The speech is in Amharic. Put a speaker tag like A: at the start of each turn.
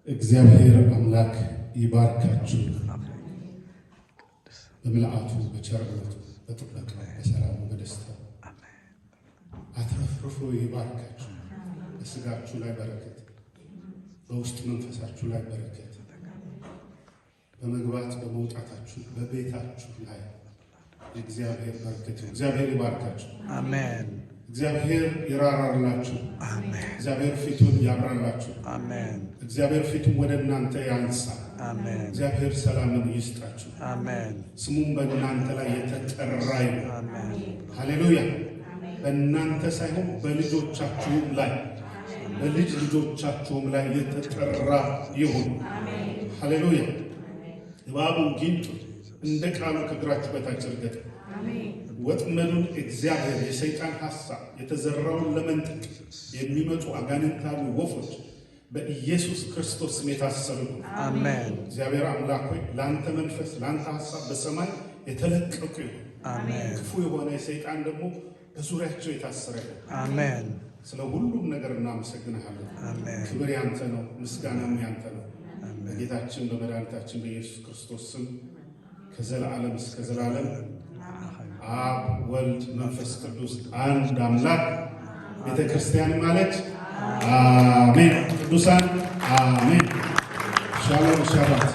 A: እግዚአብሔር አምላክ ይባርካችሁ። በምልአቱ በቸርነቱ በጥበቃው በሰላሙ በደስታው አትረፍርፎ ይባርካችሁ። በስጋችሁ ላይ በረከት፣ በውስጥ መንፈሳችሁ ላይ በረከት፣ በመግባት በመውጣታችሁ በቤታችሁ ላይ እግዚአብሔር በረከት። እግዚአብሔር ይባርካችሁ።
B: አሜን።
A: እግዚአብሔር ይራራላችሁ።
B: አሜን።
A: እግዚአብሔር ፊቱን ያብራላችሁ።
B: አሜን።
A: እግዚአብሔር ፊቱን ወደ እናንተ ያንሳ።
B: አሜን።
A: እግዚአብሔር ሰላምን ይስጣችሁ።
B: አሜን።
A: ስሙም በእናንተ ላይ የተጠራ ይሁን።
B: አሜን።
A: ሃሌሉያ። በእናንተ ሳይሆን በልጆቻችሁም ላይ በልጅ ልጆቻችሁም ላይ የተጠራ ይሁን። ሃሌሉያ። እባቡን ጊንጡን እንደ ቃሉ ከእግራችሁ በታች እርገጥ። ወጥመዱን እግዚአብሔር የሰይጣን ሐሳብ የተዘራውን ለመንጠቅ የሚመጡ አጋንንታዊ ወፎች በኢየሱስ ክርስቶስ ስም የታሰሩ ነው።
B: አሜን።
A: እግዚአብሔር አምላክ ሆይ ለአንተ መንፈስ ለአንተ ሐሳብ በሰማይ የተለቀቁ ይሁን።
B: አሜን።
A: ክፉ የሆነ የሰይጣን ደግሞ በዙሪያቸው የታሰረ ይሁን።
B: አሜን።
A: ስለ ሁሉም ነገር እናመሰግንሃለን።
B: አሜን።
A: ክብር ያንተ ነው፣ ምስጋናም ያንተ ነው። በጌታችን በመድኃኒታችን በኢየሱስ ክርስቶስ ስም ከዘላለም እስከ ዘላለም አብ ወልድ መንፈስ ቅዱስ አንድ አምላክ ቤተ ክርስቲያን ማለት አሜን። ቅዱሳን አሜን። ሻሎም ሻባት